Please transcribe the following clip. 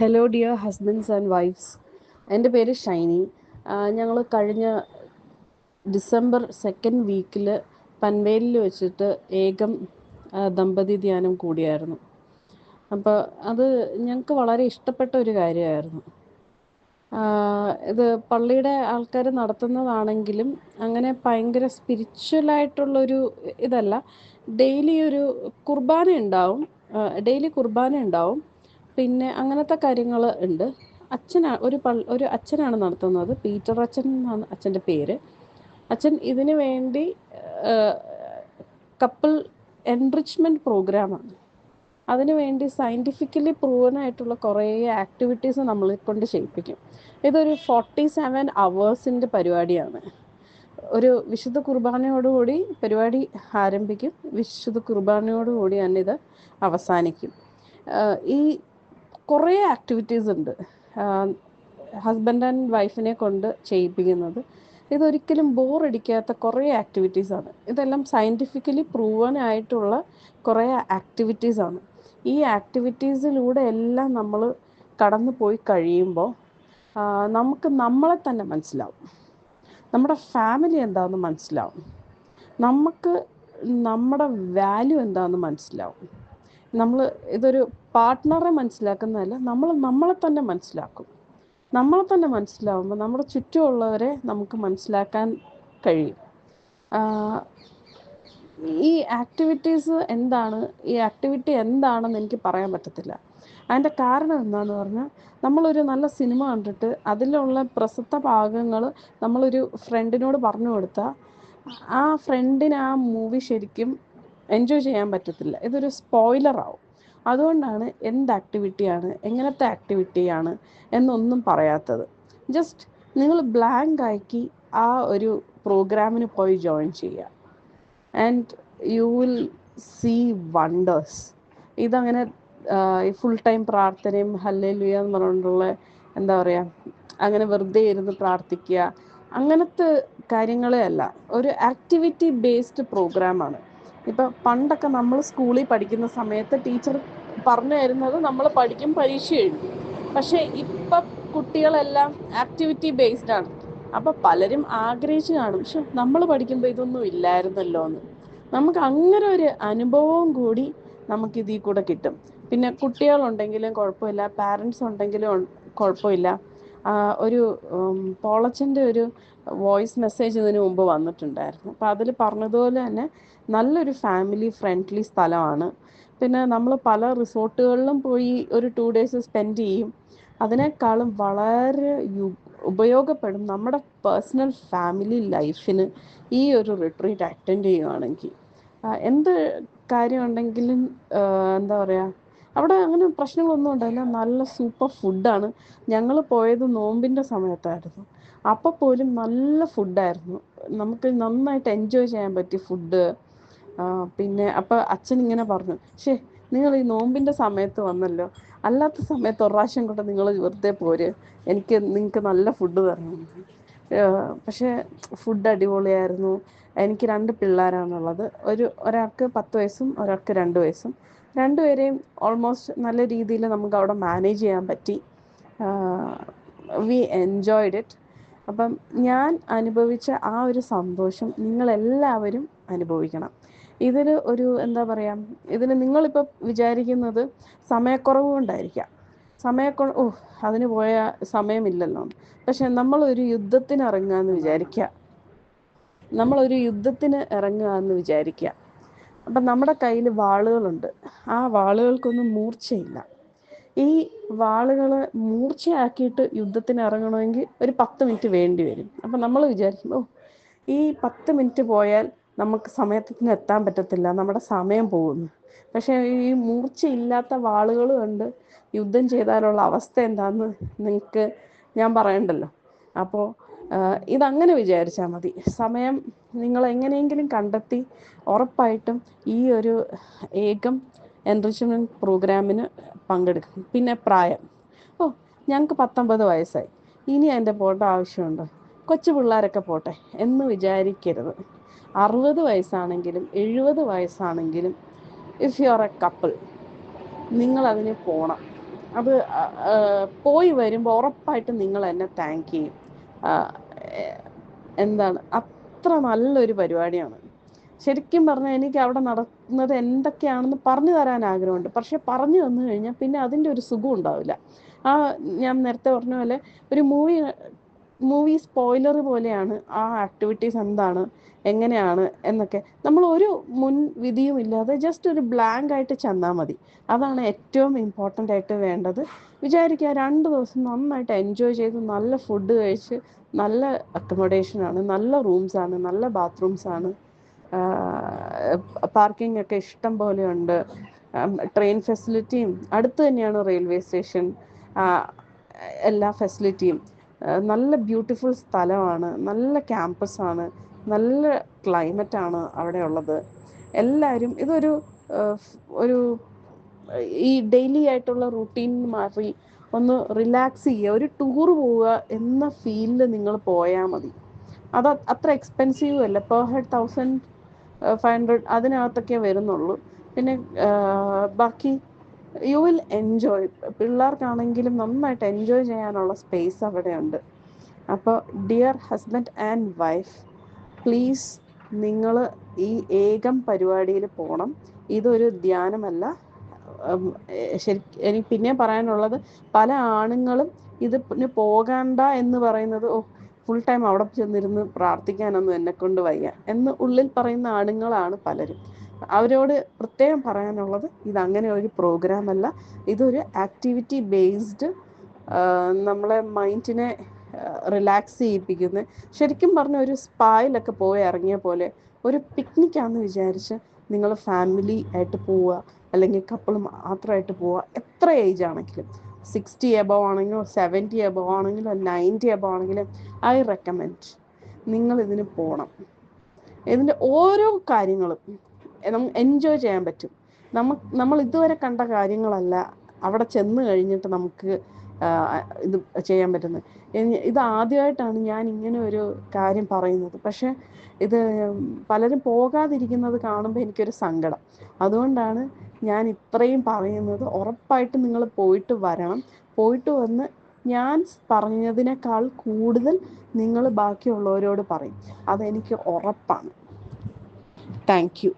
Hello dear husbands and wives. എൻ്റെ പേര് ഷൈനി. ഞങ്ങൾ കഴിഞ്ഞ ഡിസംബർ 2nd വീക്കിൽ പൻവേലിൽ വെച്ചിട്ട് ഏകം ദമ്പതി ധ്യാനം കൂടിയായിരുന്നു. അപ്പോൾ അത് ഞങ്ങൾക്ക് വളരെ ഇഷ്ടപ്പെട്ട ഒരു കാര്യമായിരുന്നു. ഇത് പള്ളിയുടെ ആൾക്കാർ നടത്തുന്നതാണെങ്കിലും അങ്ങനെ ഭയങ്കര സ്പിരിച്വലായിട്ടുള്ളൊരു ഇതല്ല. ഡെയിലി ഒരു കുർബാന ഉണ്ടാവും, ഡെയിലി കുർബാന ഉണ്ടാവും. പിന്നെ അങ്ങനത്തെ കാര്യങ്ങൾ ഉണ്ട്. ഒരു അച്ഛനാണ് നടത്തുന്നത്. പീറ്റർ അച്ഛൻ എന്നാണ് അച്ഛൻ്റെ പേര്. അച്ഛൻ ഇതിനു വേണ്ടി കപ്പിൾ എൻറിച്ച്മെൻറ്റ് പ്രോഗ്രാമാണ്. അതിനുവേണ്ടി സയൻറ്റിഫിക്കലി പ്രൂവൻ ആയിട്ടുള്ള കുറേ ആക്ടിവിറ്റീസ് നമ്മളെ കൊണ്ട് ചെയ്യിപ്പിക്കും. ഇതൊരു 47 hours പരിപാടിയാണ്. ഒരു വിശുദ്ധ കുർബാനയോടുകൂടി പരിപാടി ആരംഭിക്കും, വിശുദ്ധ കുർബാനയോടുകൂടി തന്നെ ഇത് അവസാനിക്കും. ഈ കുറേ ആക്ടിവിറ്റീസ് ഉണ്ട് ഹസ്ബൻഡ് ആൻഡ് വൈഫിനെ കൊണ്ട് ചെയ്യിപ്പിക്കുന്നത്. ഇതൊരിക്കലും ബോറടിക്കാത്ത കുറേ ആക്ടിവിറ്റീസാണ്. ഇതെല്ലാം സയൻറ്റിഫിക്കലി പ്രൂവൻ ആയിട്ടുള്ള കുറേ ആക്ടിവിറ്റീസാണ്. ഈ ആക്ടിവിറ്റീസിലൂടെ എല്ലാം നമ്മൾ കടന്നു പോയി കഴിയുമ്പോൾ നമുക്ക് നമ്മളെ തന്നെ മനസ്സിലാവും, നമ്മുടെ ഫാമിലി എന്താണെന്ന് മനസ്സിലാവും, നമുക്ക് നമ്മുടെ വാല്യൂ എന്താണെന്ന് മനസ്സിലാവും. ഇതൊരു പാർട്ട്ണറെ മനസ്സിലാക്കുന്നതല്ല, നമ്മളെ തന്നെ മനസ്സിലാക്കും. നമ്മളെ തന്നെ മനസ്സിലാവുമ്പോൾ നമ്മുടെ ചുറ്റുമുള്ളവരെ നമുക്ക് മനസ്സിലാക്കാൻ കഴിയും. ഈ ആക്ടിവിറ്റീസ് എന്താണ്, ഈ ആക്ടിവിറ്റി എന്താണെന്ന് എനിക്ക് പറയാൻ പറ്റത്തില്ല. അതിൻ്റെ കാരണം എന്താണെന്ന് പറഞ്ഞാൽ, നമ്മളൊരു നല്ല സിനിമ കണ്ടിട്ട് അതിലുള്ള പ്രസക്ത ഭാഗങ്ങൾ നമ്മളൊരു ഫ്രണ്ടിനോട് പറഞ്ഞു കൊടുത്താൽ ആ ഫ്രണ്ടിന് ആ മൂവി ശരിക്കും എൻജോയ് ചെയ്യാൻ പറ്റത്തില്ല. ഇതൊരു സ്പോയിലറാവും. അതുകൊണ്ടാണ് എന്ത് ആക്ടിവിറ്റിയാണ്, എങ്ങനത്തെ ആക്ടിവിറ്റിയാണ് എന്നൊന്നും പറയാത്തത്. ജസ്റ്റ് നിങ്ങൾ ബ്ലാങ്ക് ആക്കി ആ ഒരു പ്രോഗ്രാമിന് പോയി ജോയിൻ ചെയ്യുക. And you will see wonders. ഇതങ്ങനെ ഫുൾ ടൈം പ്രാർത്ഥനയും ഹല്ലേലൂയ എന്ന് പറഞ്ഞുകൊണ്ടുള്ള എന്താ പറയുക, അങ്ങനെ വെറുതെ ഇരുന്ന് പ്രാർത്ഥിക്കുക, അങ്ങനത്തെ കാര്യങ്ങളേ അല്ല. ഒരു ആക്ടിവിറ്റി ബേസ്ഡ് പ്രോഗ്രാമാണ്. ഇപ്പം പണ്ടൊക്കെ നമ്മൾ സ്കൂളിൽ പഠിക്കുന്ന സമയത്ത് ടീച്ചർ പറഞ്ഞു തരുന്നത് നമ്മൾ പഠിക്കും, പരീക്ഷ എഴുതും. പക്ഷേ ഇപ്പം കുട്ടികളെല്ലാം ആക്ടിവിറ്റി ബേസ്ഡ് ആണ്. അപ്പം പലരും ആഗ്രഹിച്ച് കാണും, പക്ഷെ നമ്മൾ പഠിക്കുമ്പോൾ ഇതൊന്നും ഇല്ലായിരുന്നല്ലോ എന്ന്. നമുക്ക് അങ്ങനെ ഒരു അനുഭവവും കൂടി നമുക്കിതിൽ കൂടെ കിട്ടും. പിന്നെ കുട്ടികളുണ്ടെങ്കിലും കുഴപ്പമില്ല, പാരൻസ് ഉണ്ടെങ്കിലും കുഴപ്പമില്ല. ഒരു പോളച്ചൻ്റെ ഒരു വോയിസ് മെസ്സേജ് ഇതിനു മുമ്പ് വന്നിട്ടുണ്ടായിരുന്നു. അപ്പോൾ അതിൽ പറഞ്ഞതുപോലെ തന്നെ നല്ലൊരു ഫാമിലി ഫ്രണ്ട്ലി സ്ഥലമാണ്. പിന്നെ നമ്മൾ പല റിസോർട്ടുകളിലും പോയി ഒരു 2 days സ്പെൻഡ് ചെയ്യും. അതിനേക്കാളും വളരെ ഉപയോഗപ്പെടും നമ്മുടെ പേഴ്സണൽ ഫാമിലി ലൈഫിന് ഈ ഒരു റിട്രീറ്റ് അറ്റൻഡ് ചെയ്യുകയാണെങ്കിൽ. എന്ത് കാര്യമുണ്ടെങ്കിലും എന്താ പറയുക, അവിടെ അങ്ങനെ പ്രശ്നങ്ങളൊന്നും ഉണ്ടായില്ല. നല്ല സൂപ്പർ ഫുഡാണ്. ഞങ്ങൾ പോയത് നോമ്പിൻ്റെ സമയത്തായിരുന്നു. അപ്പോൾ പോലും നല്ല ഫുഡായിരുന്നു. നമുക്ക് നന്നായിട്ട് എൻജോയ് ചെയ്യാൻ പറ്റിയ ഫുഡ്. പിന്നെ അപ്പോൾ അച്ഛൻ ഇങ്ങനെ പറഞ്ഞു, നിങ്ങൾ ഈ നോമ്പിൻ്റെ സമയത്ത് വന്നല്ലോ, അല്ലാത്ത സമയത്ത് ഒരു പ്രാവശ്യം കൊണ്ട് നിങ്ങൾ വെറുതെ പോര്, നിങ്ങൾക്ക് നല്ല ഫുഡ് തരണം. പക്ഷേ ഫുഡ് അടിപൊളിയായിരുന്നു. എനിക്ക് 2 പിള്ളേരാണുള്ളത്. ഒരാൾക്ക് 10 വയസ്സും ഒരാൾക്ക് 2 വയസ്സും. രണ്ടുപേരെയും ഓൾമോസ്റ്റ് നല്ല രീതിയിൽ നമുക്ക് അവിടെ മാനേജ് ചെയ്യാൻ പറ്റി. V enjoyed it. അപ്പം ഞാൻ അനുഭവിച്ച ആ ഒരു സന്തോഷം നിങ്ങളെല്ലാവരും അനുഭവിക്കണം. ഇതിൽ എന്താ പറയുക, ഇതിന് നിങ്ങളിപ്പോൾ വിചാരിക്കുന്നത് സമയക്കുറവ് കൊണ്ടായിരിക്കാം. അതിന് പോയ സമയമില്ലല്ലോ. പക്ഷെ നമ്മളൊരു യുദ്ധത്തിന് ഇറങ്ങുകയെന്ന് വിചാരിക്കുക. അപ്പം നമ്മുടെ കയ്യിൽ വാളുകളുണ്ട്. ആ വാളുകൾക്കൊന്നും മൂർച്ചയില്ല. ഈ വാളുകൾ മൂർച്ചയാക്കിയിട്ട് യുദ്ധത്തിന് ഇറങ്ങണമെങ്കിൽ ഒരു 10 മിനിറ്റ് വേണ്ടി വരും. അപ്പം നമ്മൾ വിചാരിക്കും, ഈ 10 മിനിറ്റ് പോയാൽ നമുക്ക് സമയത്തിന് എത്താൻ പറ്റത്തില്ല, നമ്മുടെ സമയം പോകുന്നു. പക്ഷേ ഈ മൂർച്ചയില്ലാത്ത വാളുകൾ കൊണ്ട് യുദ്ധം ചെയ്താലുള്ള അവസ്ഥ എന്താണെന്ന് നിങ്ങൾക്ക് ഞാൻ പറയണ്ടല്ലോ. അപ്പോൾ ഇതങ്ങനെ വിചാരിച്ചാൽ മതി. സമയം നിങ്ങൾ എങ്ങനെയെങ്കിലും കണ്ടെത്തി ഉറപ്പായിട്ടും ഈ ഒരു ഏകം എൻറിച്ച്മെൻറ്റ് പ്രോഗ്രാമിന് പങ്കെടുക്കും. പിന്നെ പ്രായം, ഞങ്ങൾക്ക് 19 വയസ്സായി, ഇനി എൻ്റെ പോകേണ്ട ആവശ്യമുണ്ടോ, കൊച്ചു പിള്ളേരൊക്കെ പോട്ടെ എന്ന് വിചാരിക്കരുത്. 60 വയസ്സാണെങ്കിലും 70 വയസ്സാണെങ്കിലും if you are a couple, നിങ്ങളതിന് പോകണം. അത് പോയി വരുമ്പോൾ ഉറപ്പായിട്ടും നിങ്ങൾ എന്നെ താങ്ക് ചെയ്യും. എന്താണ് അത്ര നല്ലൊരു പരിപാടിയാണ്. ശരിക്കും പറഞ്ഞാൽ എനിക്ക് അവിടെ നടക്കുന്നത് എന്തൊക്കെയാണെന്ന് പറഞ്ഞു തരാൻ ആഗ്രഹമുണ്ട്. പക്ഷെ പറഞ്ഞു തന്നു കഴിഞ്ഞാൽ പിന്നെ അതിൻ്റെ ഒരു സുഖം ഉണ്ടാവില്ല. ഞാൻ നേരത്തെ പറഞ്ഞ പോലെ ഒരു മൂവി സ്പോയിലർ പോലെയാണ് ആ ആക്ടിവിറ്റീസ് എന്താണ്, എങ്ങനെയാണ് എന്നൊക്കെ. നമ്മൾ ഒരു മുൻ വിധിയും ഇല്ലാതെ ജസ്റ്റ് ഒരു ബ്ലാങ്ക് ആയിട്ട് ചെന്നാൽ മതി. അതാണ് ഏറ്റവും ഇമ്പോർട്ടൻ്റ് ആയിട്ട് വേണ്ടത്. വിചാരിക്കുക 2 ദിവസം നന്നായിട്ട് എൻജോയ് ചെയ്ത് നല്ല ഫുഡ് കഴിച്ച് നല്ല അക്കോമഡേഷനാണ്, നല്ല റൂംസാണ്, നല്ല ബാത്റൂംസാണ്, പാർക്കിംഗ് ഒക്കെ ഇഷ്ടം പോലെ ഉണ്ട്, ട്രെയിൻ ഫെസിലിറ്റിയും അടുത്ത് തന്നെയാണ്, റെയിൽവേ സ്റ്റേഷൻ, എല്ലാ ഫെസിലിറ്റിയും, നല്ല ബ്യൂട്ടിഫുൾ സ്ഥലമാണ്, നല്ല ക്യാമ്പസാണ്, നല്ല ക്ലൈമറ്റാണ് അവിടെ ഉള്ളത്. എല്ലാവരും ഇതൊരു ഒരു ഈ ഡെയിലി ആയിട്ടുള്ള റൂട്ടീൻ മാറി ഒന്ന് റിലാക്സ് ചെയ്യുക, ഒരു ടൂർ പോവുക എന്ന ഫീലിൽ നിങ്ങൾ പോയാൽ മതി. അത് അത്ര എക്സ്പെൻസീവും അല്ല. പെർ ഹെഡ് 1500 അതിനകത്തൊക്കെ വരുന്നുള്ളൂ. പിന്നെ ബാക്കി യു വിൽ എൻജോയ്. പിള്ളേർക്കാണെങ്കിലും നന്നായിട്ട് എൻജോയ് ചെയ്യാനുള്ള സ്പേസ് അവിടെ ഉണ്ട്. അപ്പോൾ dear husband and wife, please നിങ്ങൾ ഈ ഏകം പരിപാടിയിൽ പോകണം. ഇതൊരു ധ്യാനമല്ല. എനിക്ക് പിന്നെ പറയാനുള്ളത്, പല ആണുങ്ങളും ഇതിന് പോകണ്ട എന്ന് പറയുന്നത്, ഫുൾ ടൈം അവിടെ ചെന്നിരുന്ന് പ്രാർത്ഥിക്കാനൊന്നും എന്നെക്കൊണ്ട് വയ്യ എന്ന് ഉള്ളിൽ പറയുന്ന ആണുങ്ങളാണ് പലരും. അവരോട് പ്രത്യേകം പറയാനുള്ളത്, ഇതങ്ങനെ ഒരു പ്രോഗ്രാം അല്ല. ഇതൊരു ആക്ടിവിറ്റി ബേസ്ഡ്, നമ്മളെ മൈൻഡിനെ റിലാക്സ് ചെയ്യിപ്പിക്കുന്ന, ശരിക്കും പറഞ്ഞ ഒരു സ്പായിലൊക്കെ പോയി ഇറങ്ങിയ പോലെ ഒരു പിക്നിക്കാന്ന് വിചാരിച്ച് നിങ്ങൾ ഫാമിലി ആയിട്ട് പോവുക, അല്ലെങ്കിൽ കപ്പിൾ മാത്രമായിട്ട് പോവുക. എത്ര ഏജ് ആണെങ്കിലും, 60 എബവ് ആണെങ്കിലും 70 എബവ് ആണെങ്കിലും 90 എബവ് ആണെങ്കിലും, ഐ റെക്കമെൻഡ് നിങ്ങൾ ഇതിന് പോകണം. ഇതിൻ്റെ ഓരോ കാര്യങ്ങളും എൻജോയ് ചെയ്യാൻ പറ്റും. നമ്മൾ ഇതുവരെ കണ്ട കാര്യങ്ങളല്ല അവിടെ ചെന്ന് കഴിഞ്ഞിട്ട് നമുക്ക് ഇത് ചെയ്യാൻ പറ്റുന്നത്. ഇത് ആദ്യമായിട്ടാണ് ഞാൻ ഇങ്ങനെ ഒരു കാര്യം പറയുന്നത്. പക്ഷെ ഇത് പലരും പോകാതിരിക്കുന്നത് കാണുമ്പോൾ എനിക്കൊരു സങ്കടം. അതുകൊണ്ടാണ് ഞാൻ ഇത്രയും പറയുന്നത്. ഉറപ്പായിട്ടും നിങ്ങൾ പോയിട്ട് വരണം. പോയിട്ട് വന്ന് ഞാൻ പറഞ്ഞതിനേക്കാൾ കൂടുതൽ നിങ്ങൾ ബാക്കിയുള്ളവരോട് പറയും. അതെനിക്ക് ഉറപ്പാണ്. Thank you.